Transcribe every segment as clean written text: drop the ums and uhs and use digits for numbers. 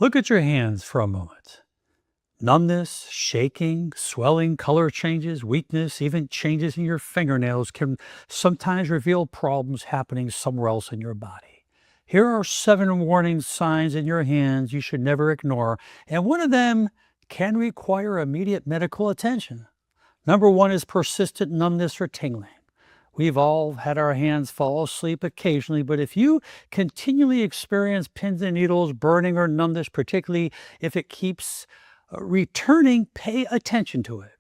Look at your hands for a moment. Numbness, shaking, swelling, color changes, weakness, even changes in your fingernails can sometimes reveal problems happening somewhere else in your body. Here are 7 warning signs in your hands you should never ignore, and one of them can require immediate medical attention. Number 1 is persistent numbness or tingling. We've all had our hands fall asleep occasionally, but if you continually experience pins and needles, burning, or numbness, particularly if it keeps returning, pay attention to it.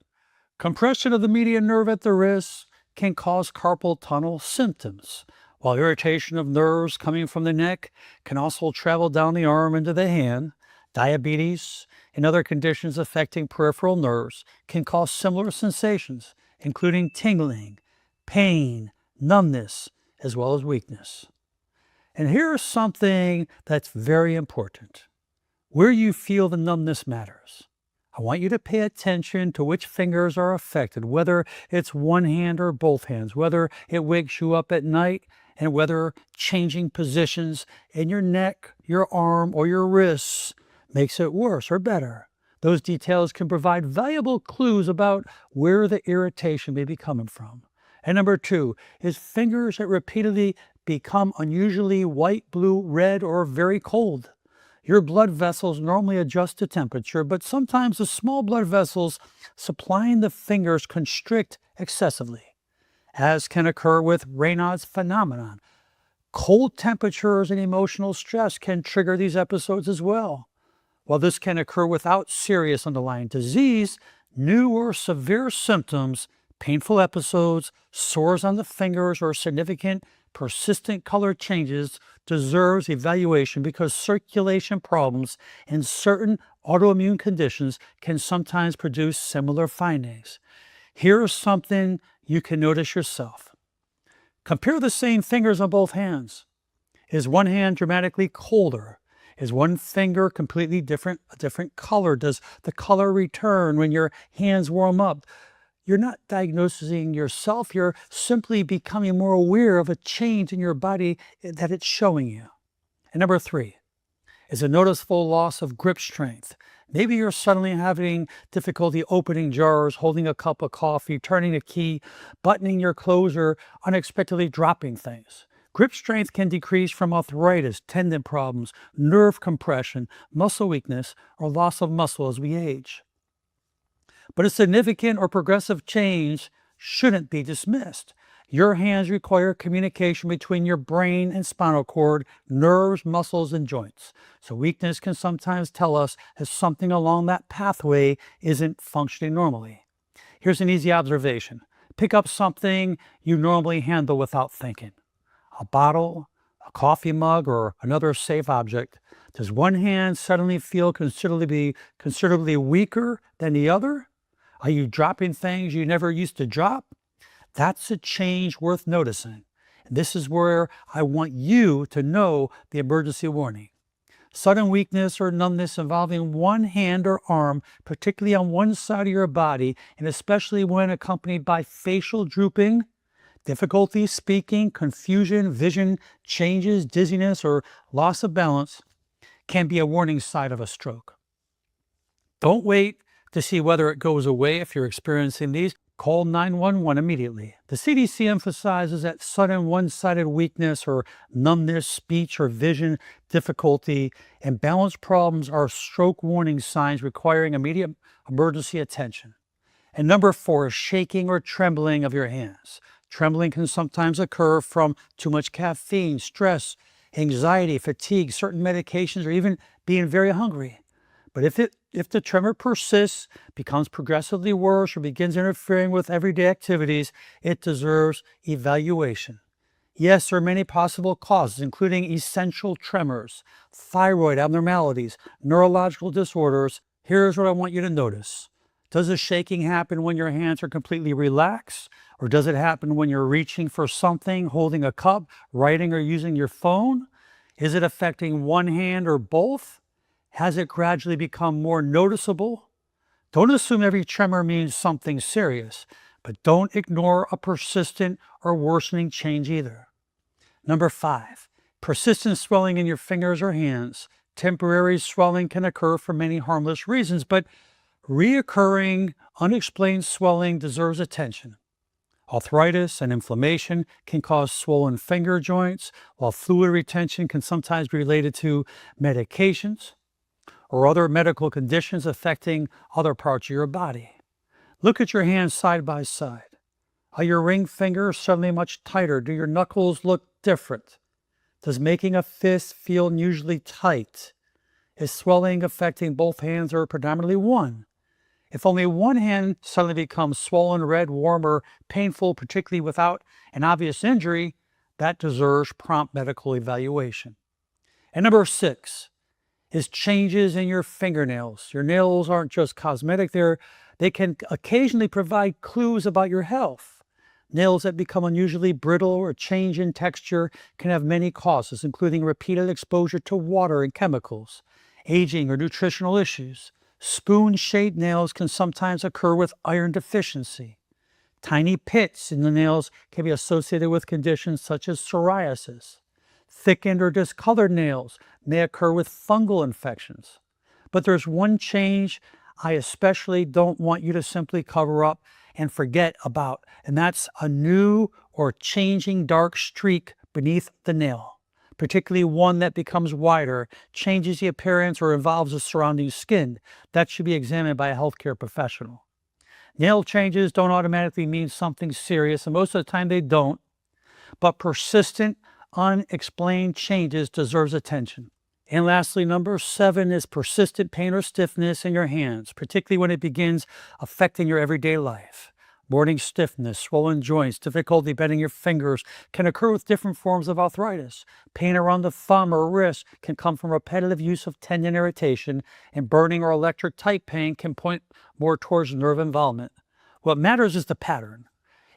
Compression of the median nerve at the wrist can cause carpal tunnel symptoms, while irritation of nerves coming from the neck can also travel down the arm into the hand. Diabetes and other conditions affecting peripheral nerves can cause similar sensations, including tingling, pain, numbness, as well as weakness. And here's something that's very important. Where you feel the numbness matters. I want you to pay attention to which fingers are affected, whether it's one hand or both hands, whether it wakes you up at night, and whether changing positions in your neck, your arm, or your wrists makes it worse or better. Those details can provide valuable clues about where the irritation may be coming from. And number 2 is fingers that repeatedly become unusually white, blue, red, or very cold. Your blood vessels normally adjust to temperature, but sometimes the small blood vessels supplying the fingers constrict excessively, as can occur with Raynaud's phenomenon. Cold temperatures and emotional stress can trigger these episodes as well. While this can occur without serious underlying disease, new or severe symptoms, painful episodes, sores on the fingers, or significant persistent color changes deserves evaluation because circulation problems and certain autoimmune conditions can sometimes produce similar findings. Here's something you can notice yourself. Compare the same fingers on both hands. Is one hand dramatically colder? Is one finger completely a different color? Does the color return when your hands warm up? You're not diagnosing yourself, you're simply becoming more aware of a change in your body that it's showing you. And number 3 is a noticeable loss of grip strength. Maybe you're suddenly having difficulty opening jars, holding a cup of coffee, turning a key, buttoning your clothes, or unexpectedly dropping things. Grip strength can decrease from arthritis, tendon problems, nerve compression, muscle weakness, or loss of muscle as we age. But a significant or progressive change shouldn't be dismissed. Your hands require communication between your brain and spinal cord, nerves, muscles, and joints. So weakness can sometimes tell us that something along that pathway isn't functioning normally. Here's an easy observation. Pick up something you normally handle without thinking. A bottle, a coffee mug, or another safe object. Does one hand suddenly feel considerably weaker than the other? Are you dropping things you never used to drop? That's a change worth noticing. And this is where I want you to know the emergency warning. Sudden weakness or numbness involving one hand or arm, particularly on one side of your body, and especially when accompanied by facial drooping, difficulty speaking, confusion, vision changes, dizziness, or loss of balance, can be a warning sign of a stroke. Don't wait to see whether it goes away. If you're experiencing these, call 911 immediately. The CDC emphasizes that sudden one-sided weakness or numbness, speech or vision difficulty, and balance problems are stroke warning signs requiring immediate emergency attention. And number 4 is shaking or trembling of your hands. Trembling can sometimes occur from too much caffeine, stress, anxiety, fatigue, certain medications, or even being very hungry. But if the tremor persists, becomes progressively worse, or begins interfering with everyday activities, it deserves evaluation. Yes, there are many possible causes, including essential tremors, thyroid abnormalities, neurological disorders. Here's what I want you to notice. Does the shaking happen when your hands are completely relaxed? Or does it happen when you're reaching for something, holding a cup, writing, or using your phone? Is it affecting one hand or both? Has it gradually become more noticeable? Don't assume every tremor means something serious, but don't ignore a persistent or worsening change either. Number 5, persistent swelling in your fingers or hands Temporary swelling can occur for many harmless reasons, but reoccurring, unexplained swelling deserves attention. Arthritis and inflammation can cause swollen finger joints, while fluid retention can sometimes be related to medications or other medical conditions affecting other parts of your body. Look at your hands side by side. Are your ring fingers suddenly much tighter? Do your knuckles look different? Does making a fist feel unusually tight? Is swelling affecting both hands or predominantly one? If only one hand suddenly becomes swollen, red, warm, or painful, particularly without an obvious injury, that deserves prompt medical evaluation. And number 6 is changes in your fingernails. Your nails aren't just cosmetic, they can occasionally provide clues about your health. Nails that become unusually brittle or change in texture can have many causes, including repeated exposure to water and chemicals, aging, or nutritional issues. Spoon-shaped nails can sometimes occur with iron deficiency. Tiny pits in the nails can be associated with conditions such as psoriasis. Thickened or discolored nails may occur with fungal infections. But there's one change I especially don't want you to simply cover up and forget about, and that's a new or changing dark streak beneath the nail, particularly one that becomes wider, changes the appearance, or involves the surrounding skin. That should be examined by a healthcare professional. Nail changes don't automatically mean something serious, and most of the time they don't, but persistent, unexplained changes deserves attention. And lastly, number 7 is persistent pain or stiffness in your hands, particularly when it begins affecting your everyday life. Morning stiffness, swollen joints, difficulty bending your fingers can occur with different forms of arthritis. Pain around the thumb or wrist can come from repetitive use of tendon irritation, and burning or electric type pain can point more towards nerve involvement. What matters is the pattern.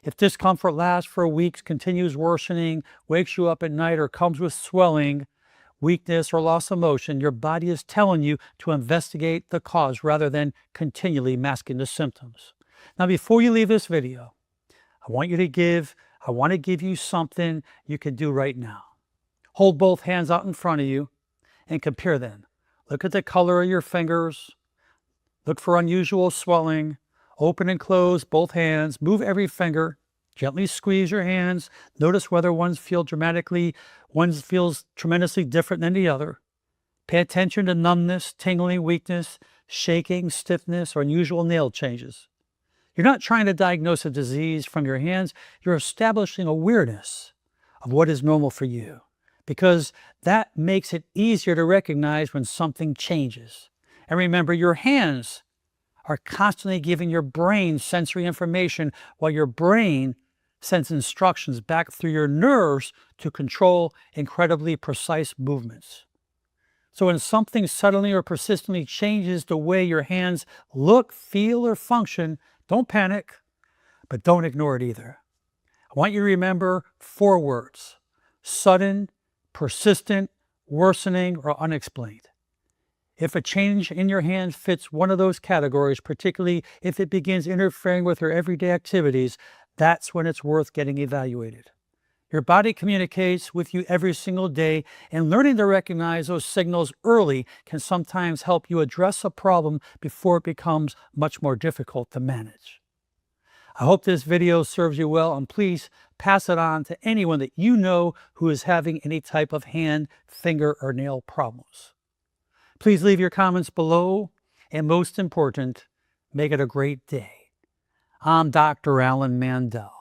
If discomfort lasts for weeks, continues worsening, wakes you up at night, or comes with swelling, weakness, or loss of motion, your body is telling you to investigate the cause rather than continually masking the symptoms. Now, before you leave this video, I want to give you something you can do right now. Hold both hands out in front of you and compare them. Look at the color of your fingers. Look for unusual swelling. Open and close both hands. Move every finger. Gently squeeze your hands. Notice whether one feels tremendously different than the other. Pay attention to numbness, tingling, weakness, shaking, stiffness, or unusual nail changes. You're not trying to diagnose a disease from your hands. You're establishing awareness of what is normal for you, because that makes it easier to recognize when something changes. And remember, your hands are constantly giving your brain sensory information, while your brain sends instructions back through your nerves to control incredibly precise movements. So when something suddenly or persistently changes the way your hands look, feel, or function, don't panic, but don't ignore it either. I want you to remember 4 words: sudden, persistent, worsening, or unexplained. If a change in your hand fits one of those categories, particularly if it begins interfering with your everyday activities, that's when it's worth getting evaluated. Your body communicates with you every single day, and learning to recognize those signals early can sometimes help you address a problem before it becomes much more difficult to manage. I hope this video serves you well, and please pass it on to anyone that you know who is having any type of hand, finger, or nail problems. Please leave your comments below, and most important, make it a great day. I'm Dr. Alan Mandell.